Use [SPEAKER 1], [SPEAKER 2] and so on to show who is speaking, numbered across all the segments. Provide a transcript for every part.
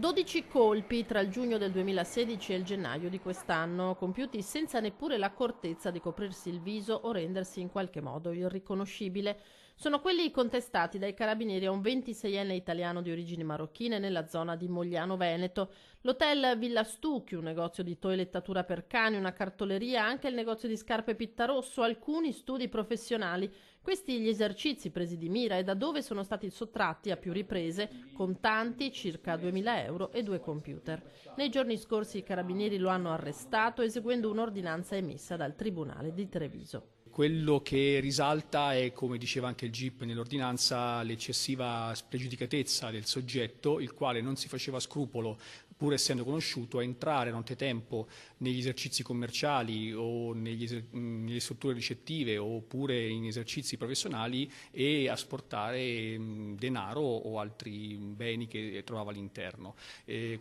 [SPEAKER 1] 12 colpi tra il giugno del 2016 e il gennaio di quest'anno, compiuti senza neppure l'accortezza di coprirsi il viso o rendersi in qualche modo irriconoscibile. Sono quelli contestati dai carabinieri a un 26enne italiano di origini marocchine nella zona di Mogliano Veneto. L'hotel Villa Stucchi, un negozio di toilettatura per cani, una cartoleria, anche il negozio di scarpe Pittarosso, alcuni studi professionali. Questi gli esercizi presi di mira e da dove sono stati sottratti a più riprese contanti, circa 2000 euro e 2 computer. Nei giorni scorsi i carabinieri lo hanno arrestato eseguendo un'ordinanza emessa dal Tribunale di Treviso.
[SPEAKER 2] Quello che risalta è, come diceva anche il GIP nell'ordinanza, l'eccessiva spregiudicatezza del soggetto, il quale non si faceva scrupolo, pur essendo conosciuto, a entrare nottetempo negli esercizi commerciali o nelle strutture ricettive oppure in esercizi professionali e a sportare denaro o altri beni che trovava all'interno.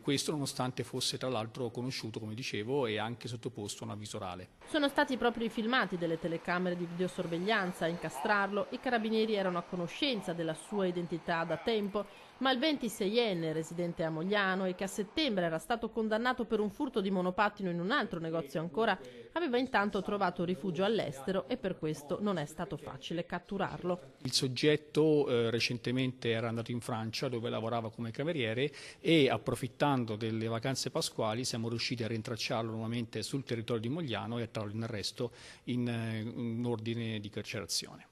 [SPEAKER 2] Questo nonostante fosse tra l'altro conosciuto, come dicevo, e anche sottoposto a un avviso orale.
[SPEAKER 1] Sono stati proprio i filmati delle telecamere di videosorveglianza a incastrarlo. I carabinieri erano a conoscenza della sua identità da tempo, ma il 26enne residente a Mogliano e che a settembre era stato condannato per un furto di monopattino in un altro negozio ancora, aveva intanto trovato rifugio all'estero e per questo non è stato facile catturarlo.
[SPEAKER 2] Il soggetto recentemente era andato in Francia dove lavorava come cameriere e, approfittando delle vacanze pasquali, siamo riusciti a rintracciarlo nuovamente sul territorio di Mogliano e a trarlo in arresto in ordine di carcerazione.